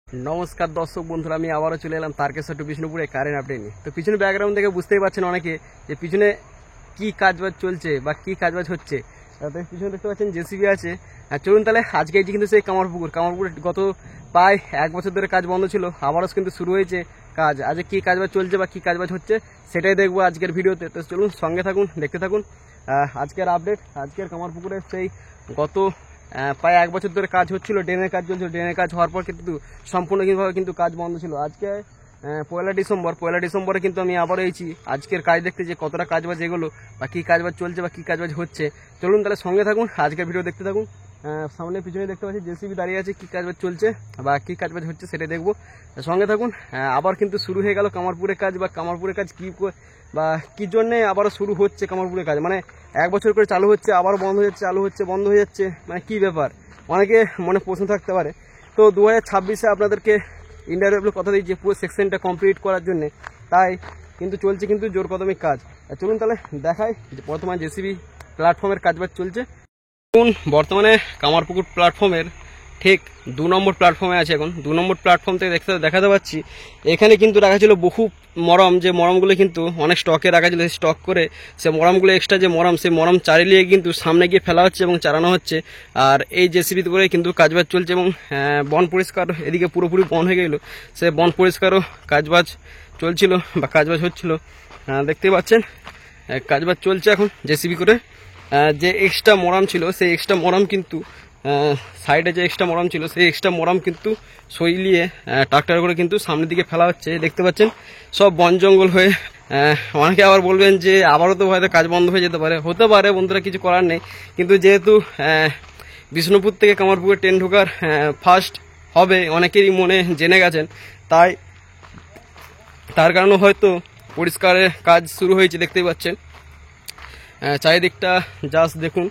नमस्कार दर्शक बंधुरा আমি আবারো চলে এলাম তারকেশ্বর টু বিষ্ণুপুরে কারেন্ট আপডেট নিয়ে। তো পিছনে ব্যাকগ্রাউন্ড দেখে বুঝতেই পারছেন অনেকে যে পিছনে কি কাজবাজ চলছে বা কি কাজবাজ হচ্ছে। তো পিছনে দেখতে পাচ্ছেন জেসিবি আছে। আর চলুন তাহলে আজকে এটি কিন্তু সেই কামারপুকুর গত প্রায় এক বছর ধরে কাজ বন্ধ ছিল, আবারও কিন্তু শুরু হয়েছে কাজ। আজকে কি কাজবাজ চলছে বা কি কাজবাজ হচ্ছে সেটাই দেখবো আজকের ভিডিওতে। তো চলুন সঙ্গে থাকুন, দেখতে থাকুন আজকের আপডেট। আজকের কামারপুকুরের সেই গত প্রায় এক বছর ধরে কাজ হচ্ছিল, ড্রেনের কাজ চলছিল। ড্রেনের কাজ হওয়ার পর কিন্তু সম্পূর্ণভাবে কিন্তু কাজ বন্ধ ছিল। আজকে পয়লা ডিসেম্বরে কিন্তু আমি আবার এসেছি আজকের কাজ দেখতে, যে কতটা কাজবাজ এগুলো বা কী কাজবাজ চলছে বা কী কাজবাজ হচ্ছে। চলুন তাহলে সঙ্গে থাকুন, আজকের ভিডিও দেখতে থাকুন। সামনে পিছনে দেখতে পাচ্ছি জেসিবি দাঁড়িয়ে আছে, কী কাজবাজ চলছে বা কী কাজবাজ হচ্ছে সেটাই দেখবো। সঙ্গে থাকুন। আবার কিন্তু শুরু হয়ে গেল কামারপুরের কাজ, বা কামারপুরের কাজ কী বা কী জন্যে আবারও শুরু হচ্ছে কামারপুরের কাজ। মানে এক বছর করে চালু হচ্ছে, আবারও বন্ধ হয়ে যাচ্ছে, চালু হচ্ছে বন্ধ হয়ে যাচ্ছে, মানে কী ব্যাপার অনেকে মনে প্রশ্ন থাকতে পারে। তো 2026-এ আপনাদেরকে ইন্ডিয়া কথা দিই যে পুরো সেকশনটা কমপ্লিট করার জন্য, তাই কিন্তু চলছে কিন্তু জোর কদমে কাজ। চলুন তাহলে দেখাই যে বর্তমানে জেসিবি প্ল্যাটফর্মের কাজবাজ চলছে। বর্তমানে কামারপুকুর প্ল্যাটফর্মের ঠিক 2 নম্বর প্ল্যাটফর্মে আছে। এখন 2 নম্বর প্ল্যাটফর্ম থেকে দেখাতে পাচ্ছি এখানে কিন্তু রাখা ছিল বহু মরম, যে মরমগুলো কিন্তু অনেক স্টকে রাখা ছিল। স্টক করে সে মরমগুলো এক্সট্রা যে মরম, সেই মরম চালিয়ে কিন্তু সামনে গিয়ে ফেলা হচ্ছে এবং চালানো হচ্ছে। আর এই জেসিবিতে করে কিন্তু কাজবাজ চলছে এবং বন পরিষ্কার এদিকে পুরোপুরি বন হয়ে গেল, সে বন পরিষ্কারও কাজবাজ চলছিল বা কাজবাজ হচ্ছিল। দেখতেই পাচ্ছেন কাজবাজ চলছে এখন জেসিবি করে। যে এক্সট্রা মরাম ছিল সেই এক্সট্রা মরাম কিন্তু সাইডে যে এক্সট্রা মরাম ছিল সেই এক্সট্রা মরাম কিন্তু সইলিয়ে ট্রাক্টর করে কিন্তু সামনের দিকে ফেলা হচ্ছে। দেখতে পাচ্ছেন সব বন জঙ্গল হয়ে। অনেকে আবার বলবেন যে আবারও তো হয়তো কাজ বন্ধ হয়ে যেতে পারে, হতে পারে বন্ধুরা, কিছু করার নেই। কিন্তু যেহেতু বিষ্ণুপুর থেকে কামারপুকুর ট্রেন ঢোকার ফার্স্ট হবে অনেকেরই মনে জেনে গেছেন, তার কারণে হয়তো পরিষ্কারের কাজ শুরু হয়েছে। দেখতেই পাচ্ছেন চারিদিকটা জাস্ট দেখুন,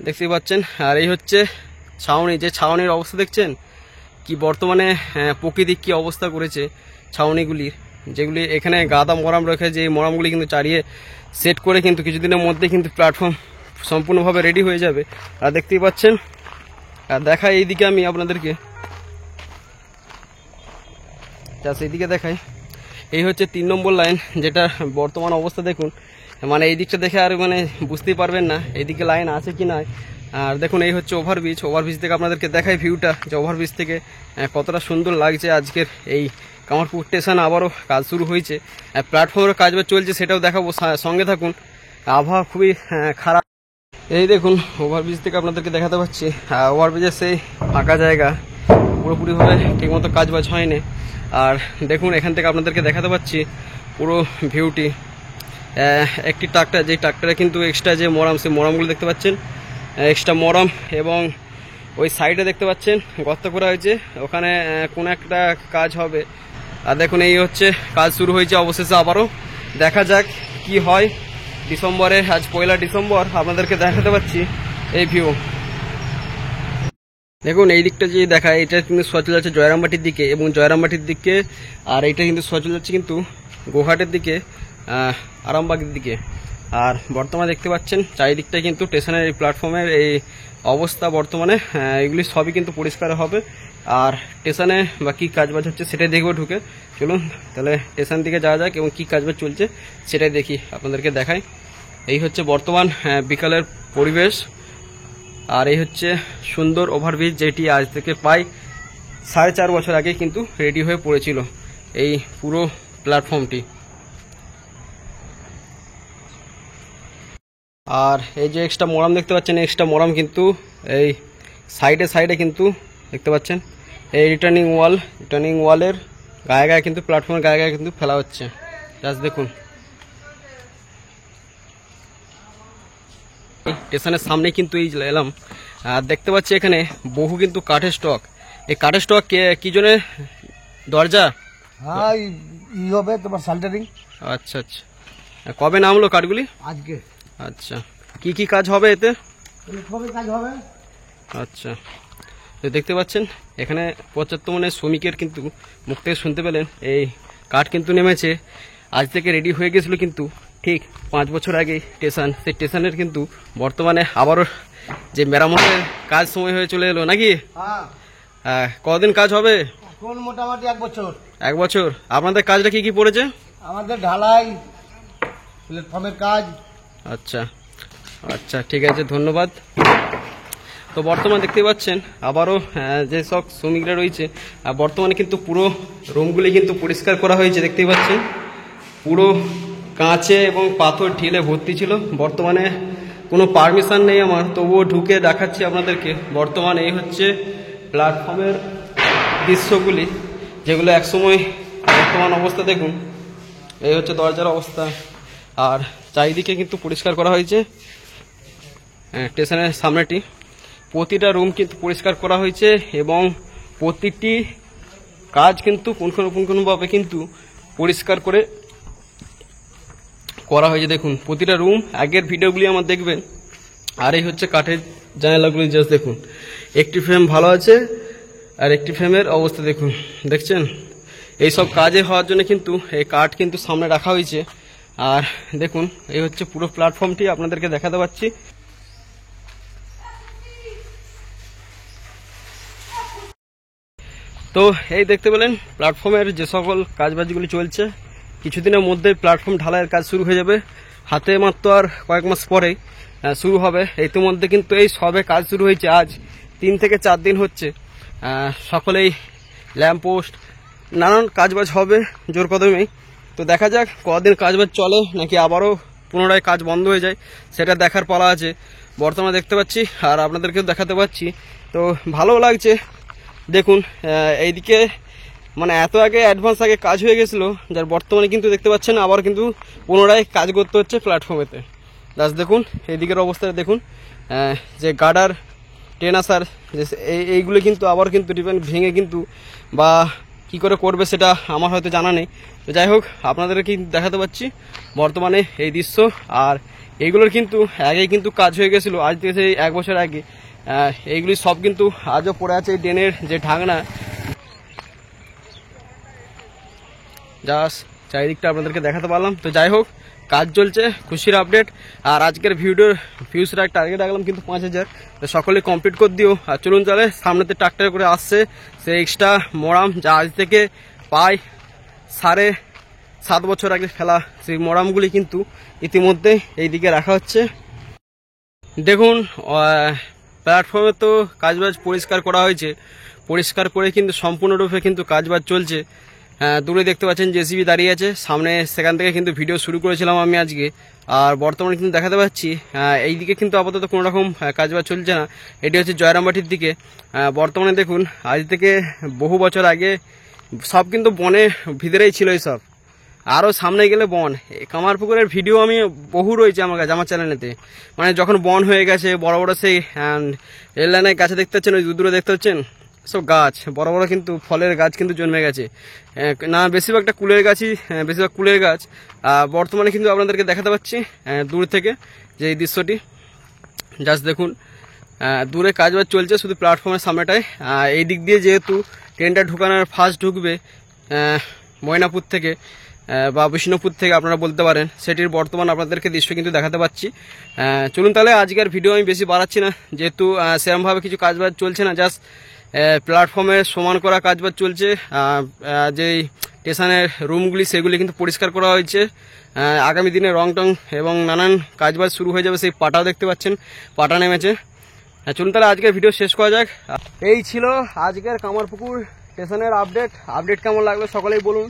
দেখতেই পাচ্ছেন। আর এই হচ্ছে ছাউনি, যে ছাউনির অবস্থা দেখছেন কি বর্তমানে প্রকৃতি কি অবস্থা করেছে ছাউনিগুলির, যেগুলি এখানে গাদা মরাম রেখে যে মরামগুলি কিন্তু চারিয়ে সেট করে কিন্তু কিছুদিনের মধ্যে কিন্তু প্ল্যাটফর্ম সম্পূর্ণভাবে রেডি হয়ে যাবে। আর দেখতেই পাচ্ছেন। আর দেখাই এইদিকে আমি আপনাদেরকে, এইদিকে দেখাই। এই হচ্ছে 3 নম্বর লাইন, যেটা বর্তমান অবস্থা দেখুন। মানে এই দিকটা দেখে আর মানে বুঝতেই পারবেন না এইদিকে লাইন আছে কি না। আর দেখুন এই হচ্ছে ওভারব্রিজ থেকে আপনাদেরকে দেখাই ভিউটা, যে ওভারব্রিজ থেকে কতটা সুন্দর লাগছে। আজকের এই কামারপুকুর স্টেশন আবারও কাজ শুরু হয়েছে, প্ল্যাটফর্মের কাজ চলছে, সেটাও দেখাবো, সঙ্গে থাকুন। আবহাওয়া খুবই খারাপ। এই দেখুন ওভারব্রিজ থেকে আপনাদেরকে দেখাতে পাচ্ছি, ওভারব্রিজের সেই ফাঁকা জায়গা পুরোপুরিভাবে ঠিকমতো কাজবাজ হয়নি। আর দেখুন এখান থেকে আপনাদেরকে দেখাতে পাচ্ছি পুরো ভিউটি। একটি ট্রাক্টর, যে ট্রাক্টরে কিন্তু এক্সট্রা যে মরাম, সেই মরামগুলো দেখতে পাচ্ছেন, এক্সট্রা মরাম। এবং ওই সাইডে দেখতে পাচ্ছেন গর্ত করা হয়েছে, ওখানে কোনো একটা কাজ হবে। আর দেখুন এই হচ্ছে কাজ শুরু হয়েছে অবশেষে। আবারও দেখা যাক কি হয় ডিসেম্বরে। আজ 1 ডিসেম্বর, আপনাদেরকে দেখাতে পাচ্ছি এই ভিউ। দেখুন এই দিকটা যে দেখায়, এটা কিন্তু সোজা চলে যাচ্ছে জয়রামবাটির দিকে এবং জয়রামবাটির দিকে। আর এইটা কিন্তু সোজা চলে যাচ্ছে কিন্তু গোহাটের দিকে, আরামবাগের দিকে। আর বর্তমানে দেখতে পাচ্ছেন চারিদিকটা কিন্তু স্টেশনের এই প্ল্যাটফর্মের এই অবস্থা বর্তমানে, এগুলি সবই কিন্তু পরিষ্কার হবে। আর স্টেশনে বা কী কাজবাজ হচ্ছে সেটাই দেখবো ঢুকে। চলুন তাহলে স্টেশন দিকে যাওয়া যাক এবং কী কাজবাজ চলছে সেটাই দেখি, আপনাদেরকে দেখাই। এই হচ্ছে বর্তমান বিকালের পরিবেশ। আর এই হচ্ছে সুন্দর ওভারব্রিজ, যেটি আজ থেকে প্রায় 4.5 বছর আগে কিন্তু রেডি হয়ে পড়েছিল এই পুরো প্ল্যাটফর্মটি। আর এই যে এক্সট্রা মরাম দেখতে পাচ্ছেন, এক্সট্রা মরাম কিন্তু এই সাইডে কিন্তু দেখতে পাচ্ছেন। এই রিটার্নিং ওয়ালের গায়ে কিন্তু প্ল্যাটফর্মের গায়ে কিন্তু ফেলা হচ্ছে। জাস্ট দেখুন স্টেশনের সামনে কিন্তু এই এলাম। আর দেখতে পাচ্ছি এখানে বহু কিন্তু কাঠের স্টক। এই কাঠের স্টক কি জন্য? দরজা হবে তোমার সাল্টারিং। আচ্ছা আচ্ছা, কবে নামলো কাঠগুলি? আজকে। আচ্ছা, কি কাজ হবে এতে? কাজ হবে। আচ্ছা, তো দেখতে পাচ্ছেন এখানে 75 মনের শ্রমিকের কিন্তু মুখ থেকে শুনতে পেলেন এই কাঠ কিন্তু নেমেছে। আজ থেকে রেডি হয়ে গেছিল কিন্তু ঠিক 5 বছর আগে স্টেশন, সেই স্টেশনের কিন্তু বর্তমানে আবারও যে মেরামতের কাজ সময় হয়ে চলে এলো নাকি? কদিন কাজ হবে? কোন মোটামুটি 1 বছর। 1 বছর। আপনাদের কাজটা কি কি পড়েছে? আমাদের ঢালাই, প্ল্যাটফর্মের কাজ। আচ্ছা আচ্ছা, ঠিক আছে, ধন্যবাদ। তো বর্তমানে দেখতে পাচ্ছেন আবারও যেসব শ্রমিকরা রয়েছে, বর্তমানে কিন্তু পুরো রুমগুলি কিন্তু পরিষ্কার করা হয়েছে। দেখতেই পাচ্ছেন পুরো কাঁচে এবং পাথর ঢিলে ভর্তি ছিল। বর্তমানে কোনো পারমিশন নেই আমার, তবুও ঢুকে দেখাচ্ছি আপনাদেরকে। বর্তমানে এই হচ্ছে প্ল্যাটফর্মের দৃশ্যগুলি, যেগুলো একসময় বর্তমান অবস্থা দেখুন। এই হচ্ছে দরজার অবস্থা, আর চারিদিকে কিন্তু পরিষ্কার করা হয়েছে। স্টেশনের সামনেটি প্রতিটা রুম কিন্তু পরিষ্কার করা হয়েছে এবং প্রতিটি কাজ কিন্তু পুঙ্খানুপুঙ্খভাবে কিন্তু পরিষ্কার করে করা হয়েছে। দেখুন প্রতিটা রুম, আগের ভিডিওগুলি আমার দেখবেন। আর এই হচ্ছে কাঠের জানালাগুলি, জাস্ট দেখুন, একটি ফ্রেম ভালো আছে আর একটি ফ্রেমের অবস্থা দেখুন, দেখছেন? এইসব কাজে হওয়ার জন্য কিন্তু এই কাঠ কিন্তু সামনে রাখা হয়েছে। আর দেখুন এই হচ্ছে পুরো প্ল্যাটফর্মটি আপনাদেরকে দেখাতে পাচ্ছি। তো এই দেখতে পেলেন প্ল্যাটফর্মের যে সকল কাজবাজগুলি চলছে। কিছুদিনের মধ্যে প্ল্যাটফর্ম ঢালাইয়ের কাজ শুরু হয়ে যাবে, হাতে মাত্র আর কয়েক মাস পরেই শুরু হবে। ইতিমধ্যে কিন্তু এই সবে কাজ শুরু হয়েছে, আজ 3 থেকে 4 দিন হচ্ছে। সকলেই ল্যাম্পপোস্ট নানান কাজবাজ হবে জোর কদমেই। তো দেখা যাক কদিন কাজবাজ চলে নাকি আবারও পুনরায় কাজ বন্ধ হয়ে যায়, সেটা দেখার পালা আছে। বর্তমানে দেখতে পাচ্ছি আর আপনাদেরকেও দেখাতে পাচ্ছি, তো ভালো লাগছে। দেখুন এইদিকে মানে এত আগে অ্যাডভান্স আগে কাজ হয়ে গেছিলো, যার বর্তমানে কিন্তু দেখতে পাচ্ছেন আবার কিন্তু পুনরায় কাজ করতে হচ্ছে প্ল্যাটফর্মেতে। জাস্ট দেখুন এইদিকের অবস্থাটা দেখুন, যে গার্ডার ট্রেন আসার যে এইগুলো কিন্তু আবার কিন্তু ডিপেন্ড ভেঙে কিন্তু বা কি করে করবে সেটা আমার হয়তো জানা নেই। তো যাই হোক আপনাদেরকে কিন্তু দেখাতে পাচ্ছি বর্তমানে এই দৃশ্য। আর এইগুলোর কিন্তু আগেই কিন্তু কাজ হয়ে গেছিলো, আজ থেকে সেই 1 বছর আগে। এইগুলি সব কিন্তু আজও পড়ে আছে, এই ড্রেনের যে ঢাকনা। জাস্ট চারিদিকটা আপনাদেরকে দেখাতে পারলাম। তো যাই হোক কাজ চলছে, খুশির আপডেট। আর আজকের ভিডিওর ভিউসরা টার্গেট রাখলাম কিন্তু 5000। তো সকলে কমপ্লিট করে দিও। আর চলুন চলে সামনেতে ট্রাক্টর করে আসছে সে এক্সট্রা মোরাম, যা আজ থেকে প্রায় 7.5 বছর আগে ফেলা সেই মোরামগুলি কিন্তু ইতিমধ্যে এইদিকে রাখা হচ্ছে। দেখুন প্ল্যাটফর্মে তো কাজবাজ পরিষ্কার করা হয়েছে, পরিষ্কার করে কিন্তু সম্পূর্ণরূপে কিন্তু কাজবাজ চলছে। দূরে দেখতে পাচ্ছেন জেসিবি দাঁড়িয়ে আছে সামনে, সেখান থেকে কিন্তু ভিডিও শুরু করেছিলাম আমি আজকে। আর বর্তমানে কিন্তু দেখাতে পাচ্ছি এইদিকে কিন্তু আপাতত কোনো রকম কাজবাজ চলছে না। এটি হচ্ছে জয়রামবাটির দিকে। বর্তমানে দেখুন আজ থেকে বহু বছর আগে সব কিন্তু বনের ভিতরেই ছিল এইসব, আরও সামনে গেলে বন। কামারপুকুরের ভিডিও আমি বহু রয়েছে আমার কাছে, আমার চ্যানেলেতে। মানে যখন বন হয়ে গেছে, বড় বড় সেই রেল লাইনের গাছে দেখতে পাচ্ছেন, ওই দূরে দেখতে পাচ্ছেন সব গাছ, বড় বড় কিন্তু ফলের গাছ কিন্তু জন্মে গেছে। না বেশিরভাগটা কুলের গাছই, বেশিরভাগ কুলের গাছ। বর্তমানে কিন্তু আপনাদেরকে দেখাতে পাচ্ছি দূর থেকে যে এই দৃশ্যটি। জাস্ট দেখুন দূরে কাজবাজ চলছে শুধু প্ল্যাটফর্মের সামনেটায়। এই দিক দিয়ে যেহেতু ট্রেনটা ঢুকানোর ফার্স্ট ঢুকবে ময়নাপুর থেকে বা বিষ্ণুপুর থেকে আপনারা বলতে পারেন, সেটির বর্তমান আপনাদেরকে দৃশ্য কিন্তু দেখাতে পাচ্ছি। চলুন তাহলে আজকের ভিডিও আমি বেশি বাড়াচ্ছি না, যেহেতু সেরকমভাবে কিছু কাজবাজ চলছে না। জাস্ট প্ল্যাটফর্মে সমান করা কাজবাজ চলছে। যেই স্টেশনের রুমগুলি সেগুলি কিন্তু পরিষ্কার করা হয়েছে। আগামী দিনে রং টং এবং নানান কাজবাজ শুরু হয়ে যাবে। সেই পাটাও দেখতে পাচ্ছেন, পাটা নেমেছে। চলুন তাহলে আজকের ভিডিও শেষ করা যাক। এই ছিল আজকের কামারপুকুর স্টেশনের আপডেট কেমন লাগলো সকলেই বলুন।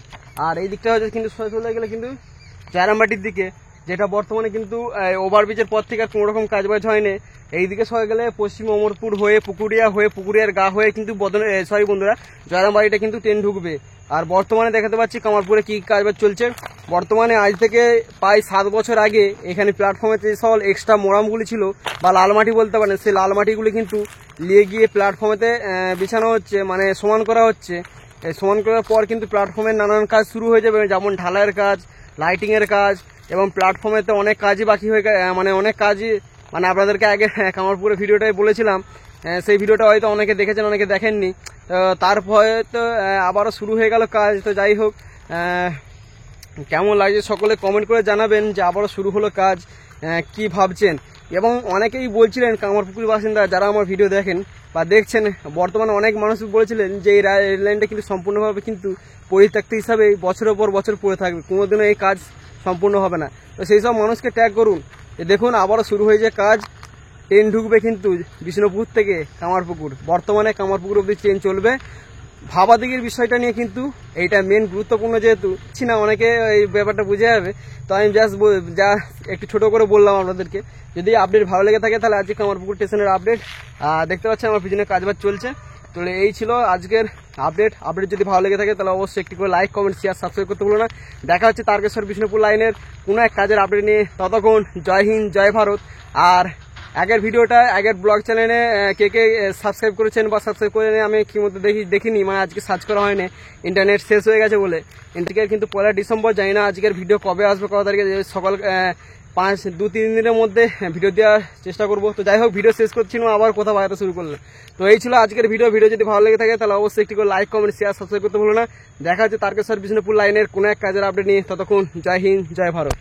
আর এই দিকটা হচ্ছে কিন্তু চলে গেলে কিন্তু জয়রামবাটির দিকে, যেটা বর্তমানে কিন্তু ওভারব্রিজের পর থেকে আর কোনো রকম কাজবাজ হয়নি। এইদিকে সরে গেলে পশ্চিম অমরপুর হয়ে পুকুরিয়ার গা হয়ে কিন্তু বন্ধুরা জয়রামবাটিটা কিন্তু ট্রেন ঢুকবে। আর বর্তমানে দেখাতে পাচ্ছি কামারপুরে কি কাজবাজ চলছে। বর্তমানে আজ থেকে প্রায় 7 বছর আগে এখানে প্ল্যাটফর্মে যে সকল এক্সট্রা মোরামগুলি ছিল বা লালমাটি বলতে পারেন, সেই লালমাটিগুলি কিন্তু নিয়ে গিয়ে প্ল্যাটফর্মেতে বিছানো হচ্ছে, মানে সমান করা হচ্ছে। সমান করার পর কিন্তু প্ল্যাটফর্মের নানান কাজ শুরু হয়ে যাবে, যেমন ঢালাইয়ের কাজ, লাইটিংয়ের কাজ, এবং প্ল্যাটফর্মেতে অনেক কাজই বাকি হয়ে মানে অনেক কাজই মানে আপনাদেরকে আগে কামারপুরের ভিডিওটাই বলেছিলাম। সেই ভিডিওটা হয়তো অনেকে দেখেছেন, অনেকে দেখেননি। তারপরে তো আবারও শুরু হয়ে গেল কাজ। তো যাই হোক কেমন লাগছে সকলে কমেন্ট করে জানাবেন যে আবারও শুরু হলো কাজ। কি ভাবছেন। এবং অনেকেই বলছিলেন কামারপুকুর বাসিন্দা যারা আমার ভিডিও দেখেন বা দেখছেন, বর্তমানে অনেক মানুষ বলেছিলেন যে এই রেল লাইনটা কিন্তু সম্পূর্ণভাবে কিন্তু পরিত্যক্ত হিসাবে বছরের পর বছর পড়ে থাকবে, কোনোদিনও এই কাজ সম্পূর্ণ হবে না। তো সেই সব মানুষকে ট্যাগ করুন। দেখুন আবারও শুরু হয়েছে কাজ, ট্রেন ঢুকবে কিন্তু বিষ্ণুপুর থেকে কামারপুকুর, বর্তমানে কামারপুকুর অবধি ট্রেন চলবে। ভাবাদিগির বিষয়টা নিয়ে কিন্তু এইটা মেন গুরুত্বপূর্ণ, যেহেতু না অনেকে এই ব্যাপারটা বুঝে যাবে, তো আমি যা একটু ছোট করে বললাম আপনাদেরকে। যদি আপডেট ভালো লেগে থাকে তাহলে আজকে কামারপুকুর স্টেশনের আপডেট দেখতে পাচ্ছেন, আমার পিছনে কাজবাজ চলছে। তো এই ছিল আজকের আপডেট যদি ভালো লেগে থাকে তাহলে অবশ্যই একটি করে লাইক, কমেন্ট, শেয়ার, সাবস্ক্রাইব করতে ভুলো না। দেখা হচ্ছে তারকেশ্বর বিষ্ণুপুর লাইনের কোনো এক কাজের আপডেট নিয়ে। ততক্ষণ জয় হিন্দ, জয় ভারত। আর আগের ব্লগ চ্যানেলে কে কে সাবস্ক্রাইব করেছেন বা সাবস্ক্রাইব করে আমি কি মধ্যে দেখিনি, মানে আজকে সার্চ করা হয়নি, ইন্টারনেট শেষ হয়ে গেছে বলে। আজকের কিন্তু 1 ডিসেম্বর, জানি না আজকের ভিডিও কবে আসবে, কত তারিখে, সকাল 2-3 দিনের মধ্যে ভিডিও দেওয়ার চেষ্টা করবো। তো যাই হোক, ভিডিও শেষ করছি না, আবার কোথাও বাইরে শুরু করলাম। তো এই ছিল আজকের ভিডিও যদি ভালো লেগে থাকে তাহলে অবশ্যই একটি করে লাইক, কমেন্ট, শেয়ার, সাবস্ক্রাইব করতে ভুলো না। দেখা হচ্ছে তারকেশ্বর বিষ্ণুপুর লাইনের কোনো এক কাজের আপডেট নিয়ে। ততক্ষণ জয় হিন্দ, জয় ভারত।